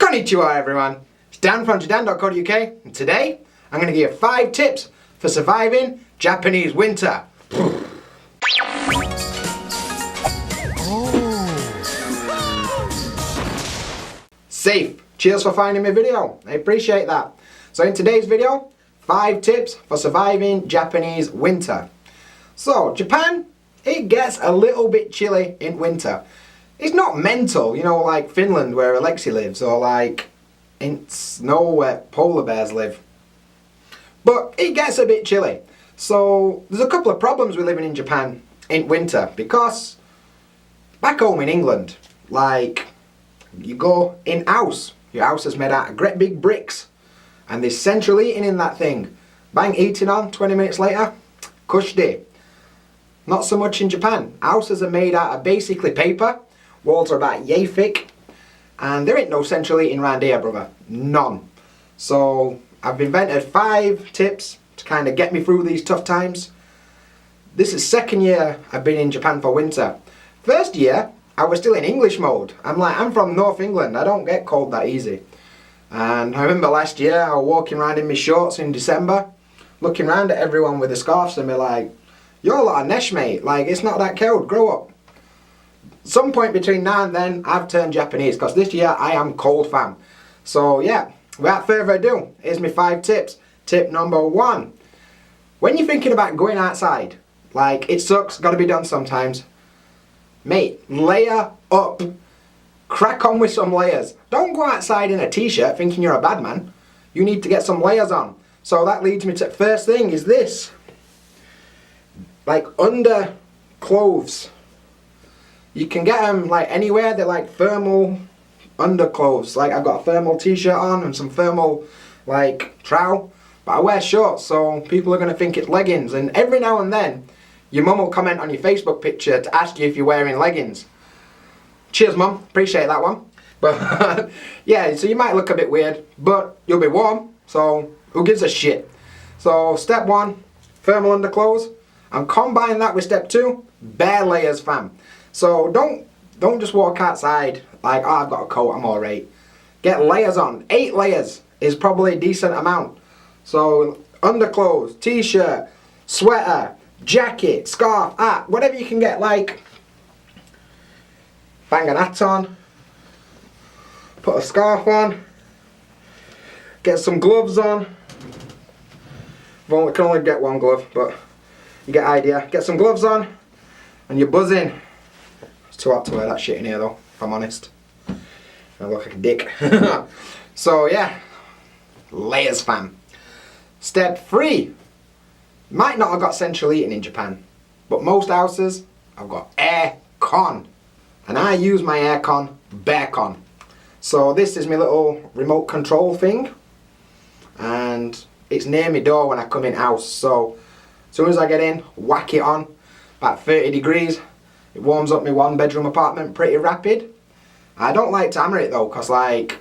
Konnichiwa everyone, it's Dan from JaDan.co.uk and today I'm going to give you 5 tips for surviving Japanese winter. Safe, cheers for finding my video, I appreciate that. So in today's video, 5 tips for surviving Japanese winter. So Japan, it gets a little bit chilly in winter. It's not mental, you know, like Finland where Alexi lives, or like in snow where polar bears live. But it gets a bit chilly. So there's a couple of problems with living in Japan in winter, because back home in England, like you go in house, your house is made out of great big bricks and there's central heating in that thing. Bang, heating on, 20 minutes later, cush day. Not so much in Japan. Houses are made out of basically paper. Walls are about yay thick, and there ain't no central heating around here, brother. None. So I've invented 5 tips to kind of get me through these tough times. This is second year I've been in Japan for winter. First year I was still in English mode. I'm from North England, I don't get cold that easy. And I remember last year I was walking around in my shorts in December, looking around at everyone with the scarves and be like, you're a lot of nesh, mate, like it's not that cold, grow up. Some point between now and then I've turned Japanese, because this year I am cold, fam. So yeah, without further ado, here's my 5 tips. Tip number 1. When you're thinking about going outside, like it sucks, gotta be done sometimes. Mate, layer up. Crack on with some layers. Don't go outside in a t-shirt thinking you're a bad man. You need to get some layers on. So that leads me to first thing is this. Like under clothes. You can get them like anywhere. They're like thermal underclothes. Like I've got a thermal t-shirt on and some thermal like trowel, but I wear shorts, so people are going to think it's leggings. And every now and then your mum will comment on your Facebook picture to ask you if you're wearing leggings. Cheers mum, appreciate that one. But yeah, so you might look a bit weird, but you'll be warm, so who gives a shit. So step 1, thermal underclothes, and combine that with step 2, bare layers, fam. So don't just walk outside like, oh, I've got a coat, I'm alright. Get layers on. 8 layers is probably a decent amount. So underclothes, t-shirt, sweater, jacket, scarf, hat, whatever you can get, like bang an hat on, put a scarf on, get some gloves on. I can only get one glove, but you get the idea. Get some gloves on and you're buzzing. It's too hot to wear that shit in here though, if I'm honest. I look like a dick. So yeah, layers, fam. Step 3. Might not have got central heating in Japan, but most houses have got air con. And I use my aircon bearcon. So this is my little remote control thing, and it's near my door when I come in house. So as soon as I get in, whack it on, about 30 degrees. It warms up my 1-bedroom apartment pretty rapid. I don't like to hammer it though, because like,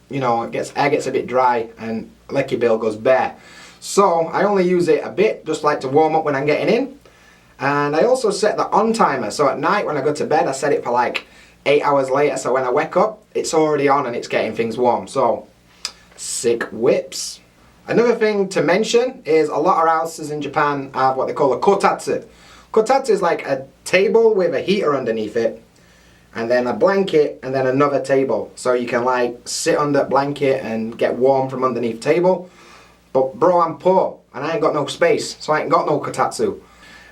you know, air gets a bit dry and lecky bill goes bare. So I only use it a bit, just like to warm up when I'm getting in. And I also set the on timer, so at night when I go to bed I set it for like 8 hours later, so when I wake up it's already on and it's getting things warm. So sick whips. Another thing to mention is a lot of houses in Japan have what they call a kotatsu. Kotatsu is like a table with a heater underneath it, and then a blanket, and then another table, so you can like sit under the blanket and get warm from underneath the table. But bro, I'm poor and I ain't got no space, so I ain't got no kotatsu.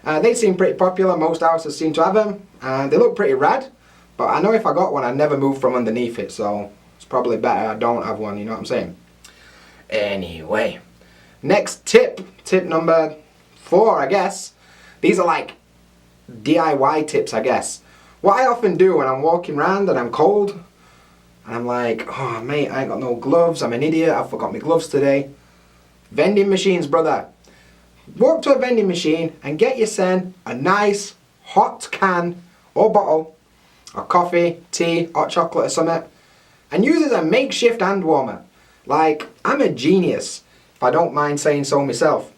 They seem pretty popular, most houses seem to have them, and they look pretty rad, but I know if I got one I'd never move from underneath it, so it's probably better I don't have one, you know what I'm saying? Anyway, next tip, tip number 4 I guess. These are like DIY tips I guess. What I often do when I'm walking around and I'm cold, and I'm like, oh mate, I ain't got no gloves, I'm an idiot, I forgot my gloves today. Vending machines, brother. Walk to a vending machine and get yourself a nice hot can or bottle of coffee, tea, hot chocolate or something, and use it as a makeshift hand warmer. Like, I'm a genius, if I don't mind saying so myself.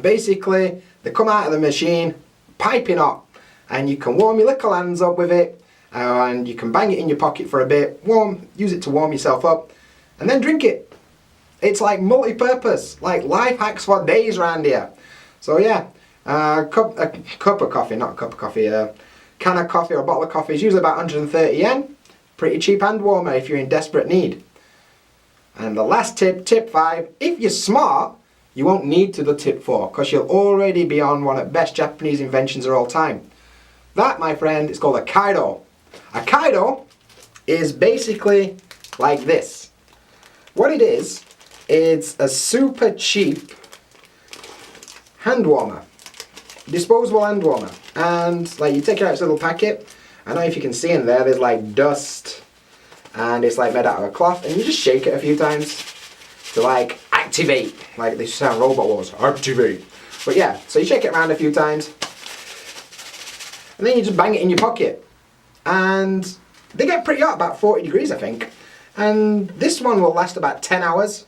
Basically, they come out of the machine piping hot, and you can warm your little hands up with it, and you can bang it in your pocket for a bit, use it to warm yourself up, and then drink it. It's like multi-purpose, like life hacks for days around here. So yeah, a cup of coffee, not a cup of coffee, a can of coffee or a bottle of coffee is usually about 130 yen. Pretty cheap hand warmer if you're in desperate need. And the last tip, tip 5, if you're smart, you won't need to do tip 4 because you'll already be on one of the best Japanese inventions of all time. That, my friend, is called a kairo. A kairo is basically like this. What it is, it's a super cheap hand warmer. Disposable hand warmer. And like you take it out of its little packet. I don't know if you can see in there, there's like dust. And it's like made out of a cloth. And you just shake it a few times to like activate. Like they sound Robot Wars. Activate. But yeah, so you shake it around a few times. And then you just bang it in your pocket. And they get pretty hot, about 40 degrees I think. And this one will last about 10 hours.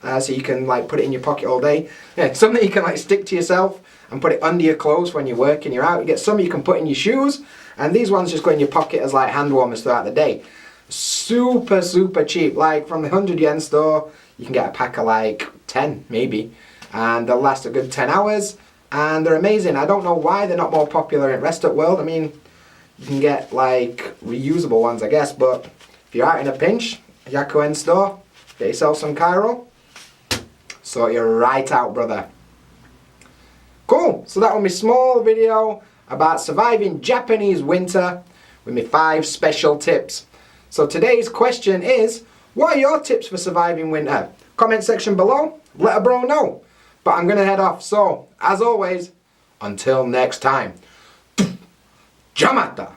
So you can like put it in your pocket all day. Yeah, something you can like stick to yourself and put it under your clothes when you're working, you're out. You get some you can put in your shoes. And these ones just go in your pocket as like hand warmers throughout the day. Super, super cheap. Like from the 100 yen store, you can get a pack of like 10 maybe. And they'll last a good 10 hours. And they're amazing. I don't know why they're not more popular in the rest of the world. I mean, you can get like reusable ones I guess. But if you're out in a pinch, Yakuen store, get yourself some kairo. Sort you right out, brother. Cool, so that was my small video about surviving Japanese winter with my 5 special tips. So today's question is, what are your tips for surviving winter? Comment section below, let a bro know. But I'm gonna head off, so as always, until next time. Jamata!